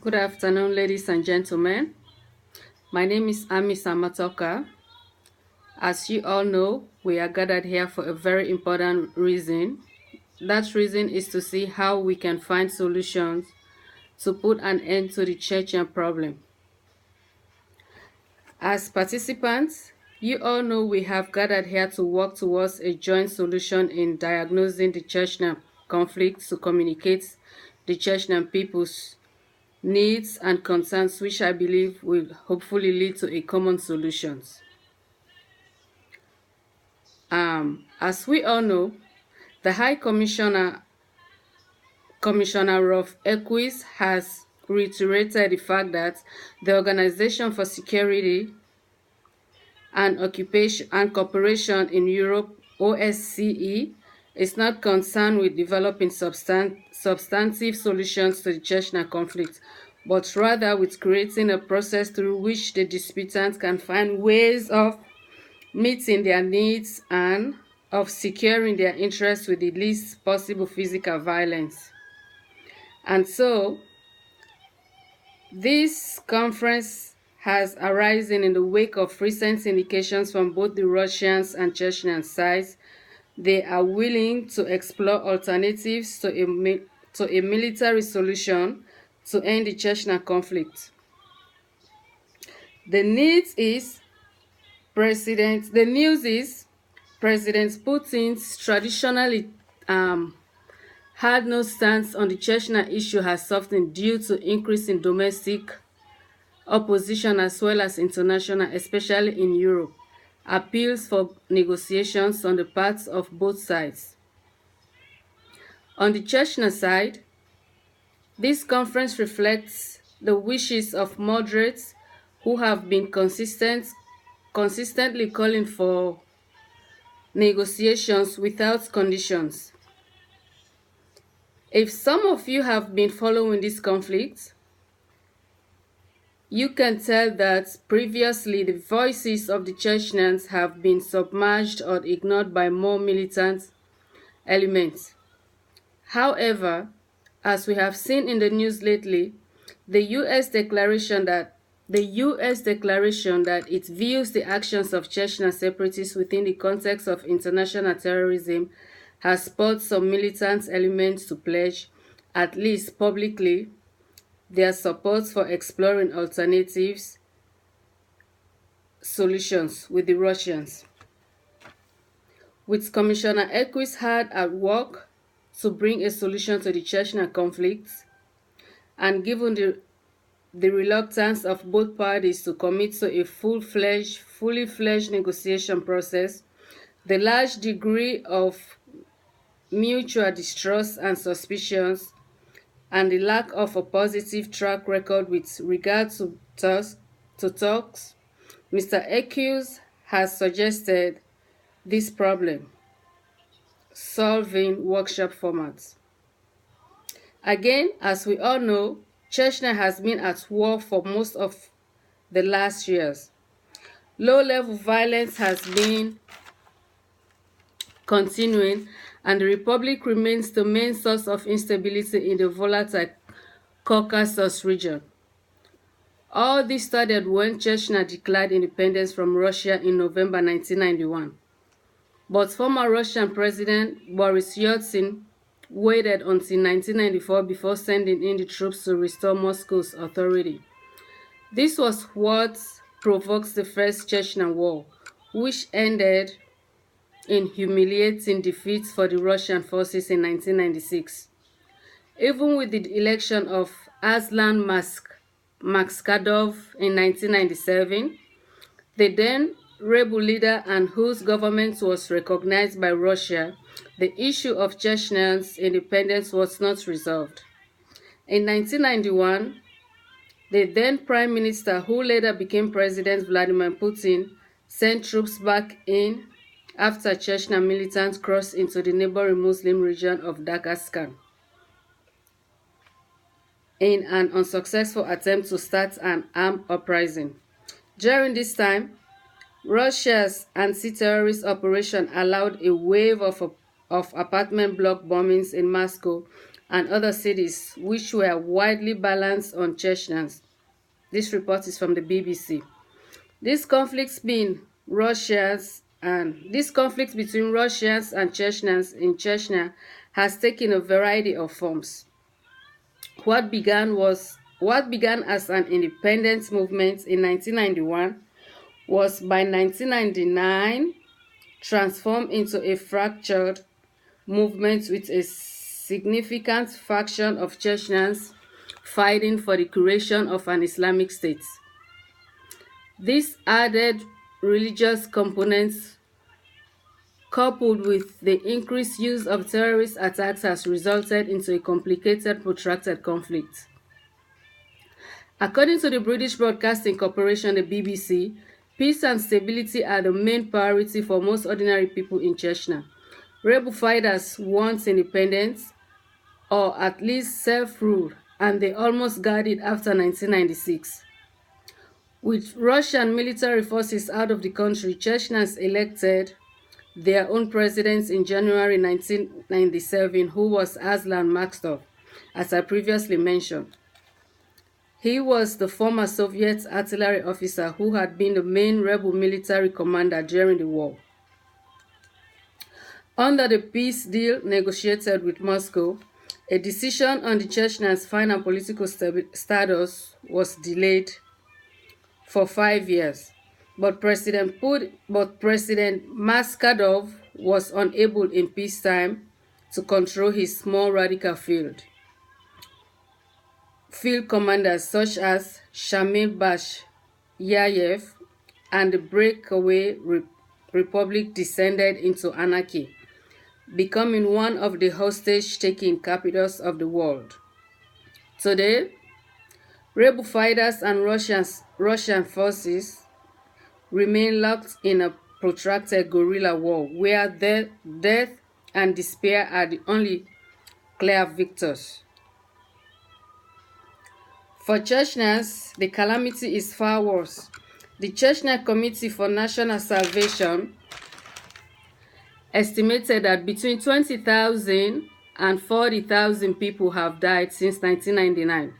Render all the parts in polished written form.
Good afternoon, ladies and gentlemen. My name is Amie. As you all know, we are gathered here for a very important reason. That reason is to see how we can find solutions to put an end to the Chechen problem. As participants, you all know we have gathered here to work towards a joint solution in diagnosing the Chechen conflict to communicate the Chechen people's needs and concerns, which I believe will hopefully lead to a common solutions. As we all know, the High Commissioner of Equis has reiterated the fact that the Organization for Security and Occupation and Cooperation in Europe (OSCE) is not concerned with developing substantive solutions to the Chechnya conflict, but rather with creating a process through which the disputants can find ways of meeting their needs and of securing their interests with the least possible physical violence. And so, this conference has arisen in the wake of recent indications from both the Russians and Chechen sides. They are willing to explore alternatives to a military solution to end the Chechen conflict. The news is President Putin's traditionally had no stance on the Chechnya issue has softened due to increase in domestic opposition as well as international, especially in Europe, appeals for negotiations on the parts of both sides. On the Chechnya side, this conference reflects the wishes of moderates who have been consistently calling for negotiations without conditions. If some of you have been following this conflict, you can tell that previously the voices of the Chechens have been submerged or ignored by more militant elements. However, as we have seen in the news lately, the US declaration that it views the actions of Chechen separatists within the context of international terrorism has spurred some militant elements to pledge, at least publicly, their support for exploring alternatives solutions with the Russians. With Commissioner Equis hard at work to bring a solution to the Chechnya conflict, and given the reluctance of both parties to commit to a fully fledged negotiation process, the large degree of mutual distrust and suspicions, and the lack of a positive track record with regard to talks, Mr. Equus has suggested this problem solving workshop formats. Again, as we all know, Chechnya has been at war for most of the last years. Low-level violence has been continuing, and the Republic remains the main source of instability in the volatile Caucasus region. All this started when Chechnya declared independence from Russia in November 1991. But former Russian President Boris Yeltsin waited until 1994 before sending in the troops to restore Moscow's authority. This was what provoked the First Chechen War, which ended in humiliating defeat for the Russian forces in 1996. Even with the election of Aslan Maskadov in 1997, the then rebel leader and whose government was recognized by Russia, the issue of Chechnya's independence was not resolved. In 1991, the then Prime Minister, who later became President Vladimir Putin, sent troops back in after Chechnya militants crossed into the neighboring Muslim region of Dagestan in an unsuccessful attempt to start an armed uprising. During this time, Russia's anti-terrorist operation allowed a wave of apartment block bombings in Moscow and other cities, which were widely balanced on Chechens. This report is from the BBC. This conflict between Russians and Chechens in Chechnya has taken a variety of forms. What began as an independence movement in 1991 was by 1999 transformed into a fractured movement with a significant faction of Chechens fighting for the creation of an Islamic state. This added religious components coupled with the increased use of terrorist attacks has resulted into a complicated, protracted conflict. According to the British Broadcasting Corporation, the BBC, peace and stability are the main priority for most ordinary people in Chechnya. Rebel fighters want independence, or at least self-rule, and they almost got it after 1996. With Russian military forces out of the country, Chechnyans elected their own president in January 1997, who was Aslan Makstov, as I previously mentioned. He was the former Soviet artillery officer who had been the main rebel military commander during the war. Under the peace deal negotiated with Moscow, a decision on the Chechnyans' final political status was delayed for 5 years, but President Maskadov was unable in peacetime to control his small radical field commanders such as Shamil Yayev, and the breakaway republic descended into anarchy, becoming one of the hostage-taking capitals of the world. Today, rebel fighters and Russian forces remain locked in a protracted guerrilla war where death and despair are the only clear victors. For Chechnyans, the calamity is far worse. The Chechnya Committee for National Salvation estimated that between 20,000 and 40,000 people have died since 1999.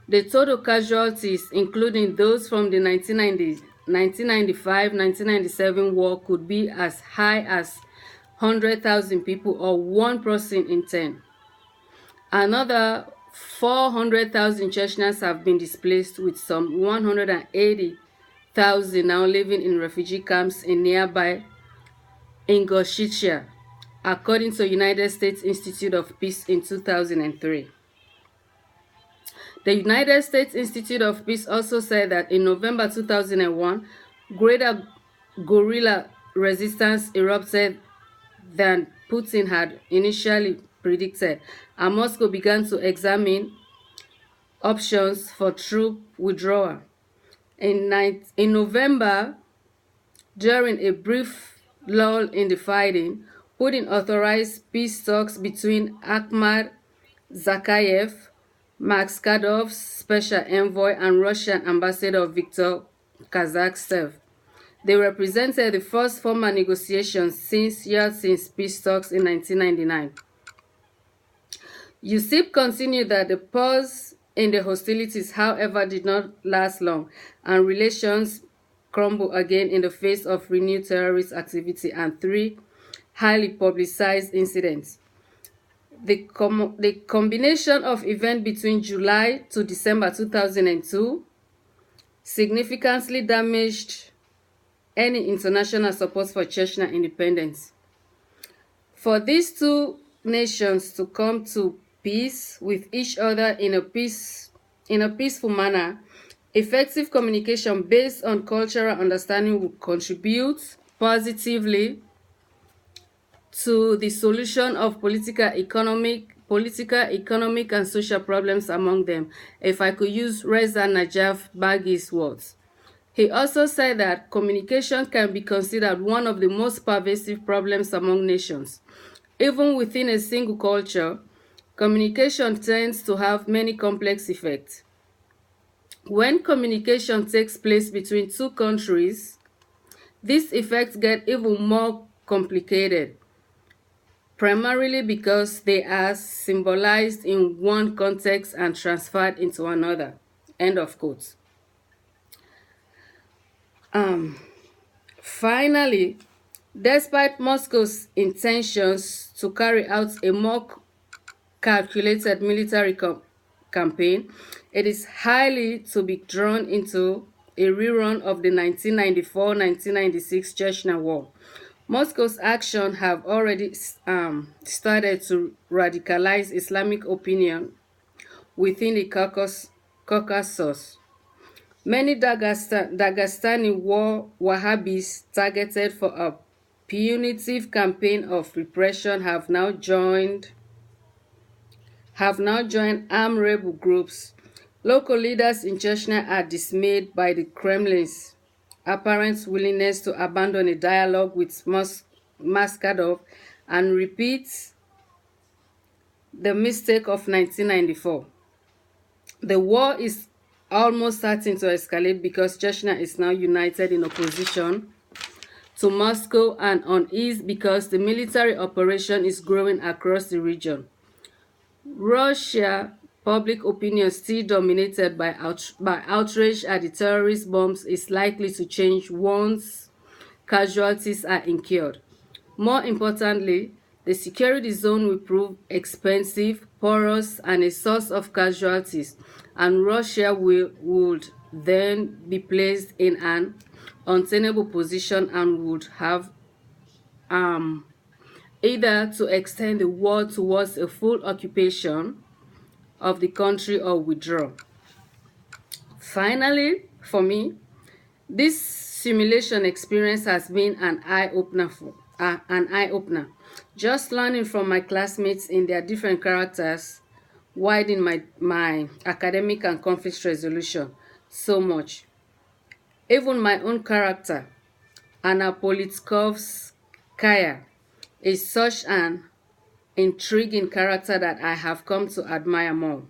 The total casualties, including those from the 1995-1997 war, could be as high as 100,000 people, or 1 person in 10. Another 400,000 Chechens have been displaced, with some 180,000 now living in refugee camps in nearby Ingushetia, according to United States Institute of Peace in 2003. The United States Institute of Peace also said that in November 2001, greater guerrilla resistance erupted than Putin had initially predicted, and Moscow began to examine options for troop withdrawal. In November, during a brief lull in the fighting, Putin authorized peace talks between Akhmat Zakayev, Maskadov's special envoy, and Russian ambassador Viktor Kazakhstev. They represented the first formal negotiations since Yeltsin's peace talks in 1999. Yusip continued that the pause in the hostilities, however, did not last long, and relations crumbled again in the face of renewed terrorist activity and 3 highly publicized incidents. The combination of events between July to December 2002 significantly damaged any international support for Chechnya independence. For these two nations to come to peace with each other in a peaceful manner, effective communication based on cultural understanding would contribute positively to the solution of political, economic, and social problems among them, if I could use Reza Najaf Baghi's words. He also said that communication can be considered one of the most pervasive problems among nations. Even within a single culture, communication tends to have many complex effects. When communication takes place between two countries, these effects get even more complicated. primarily because they are symbolized in one context and transferred into another. End of quote. Finally, despite Moscow's intentions to carry out a more calculated military campaign, it is highly to be drawn into a rerun of the 1994-1996 Chechnya War. Moscow's actions have already started to radicalize Islamic opinion within the Caucasus. Many Dagestani war Wahhabis targeted for a punitive campaign of repression have now joined armed rebel groups. Local leaders in Chechnya are dismayed by the Kremlin's apparent willingness to abandon a dialogue with Maskadov and repeat the mistake of 1994. The war is almost certain to escalate because Chechnya is now united in opposition to Moscow and unease because the military operation is growing across the region. Russia public opinion still dominated by outrage at the terrorist bombs is likely to change once casualties are incurred. More importantly, the security zone will prove expensive, porous, and a source of casualties, and Russia would then be placed in an untenable position and would have um, either to extend the war towards a full occupation of the country or withdraw. Finally, for me, this simulation experience has been an eye opener. Just learning from my classmates in their different characters widened my academic and conflict resolution so much. Even my own character, Anna Politkovskaya, is such an intriguing character that I have come to admire more.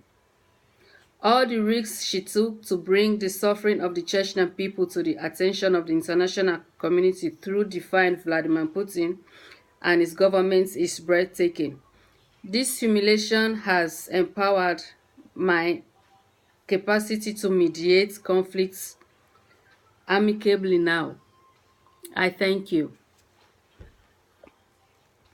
All the risks she took to bring the suffering of the Chechen people to the attention of the international community through defying Vladimir Putin and his government is breathtaking. This humiliation has empowered my capacity to mediate conflicts amicably now. I thank you.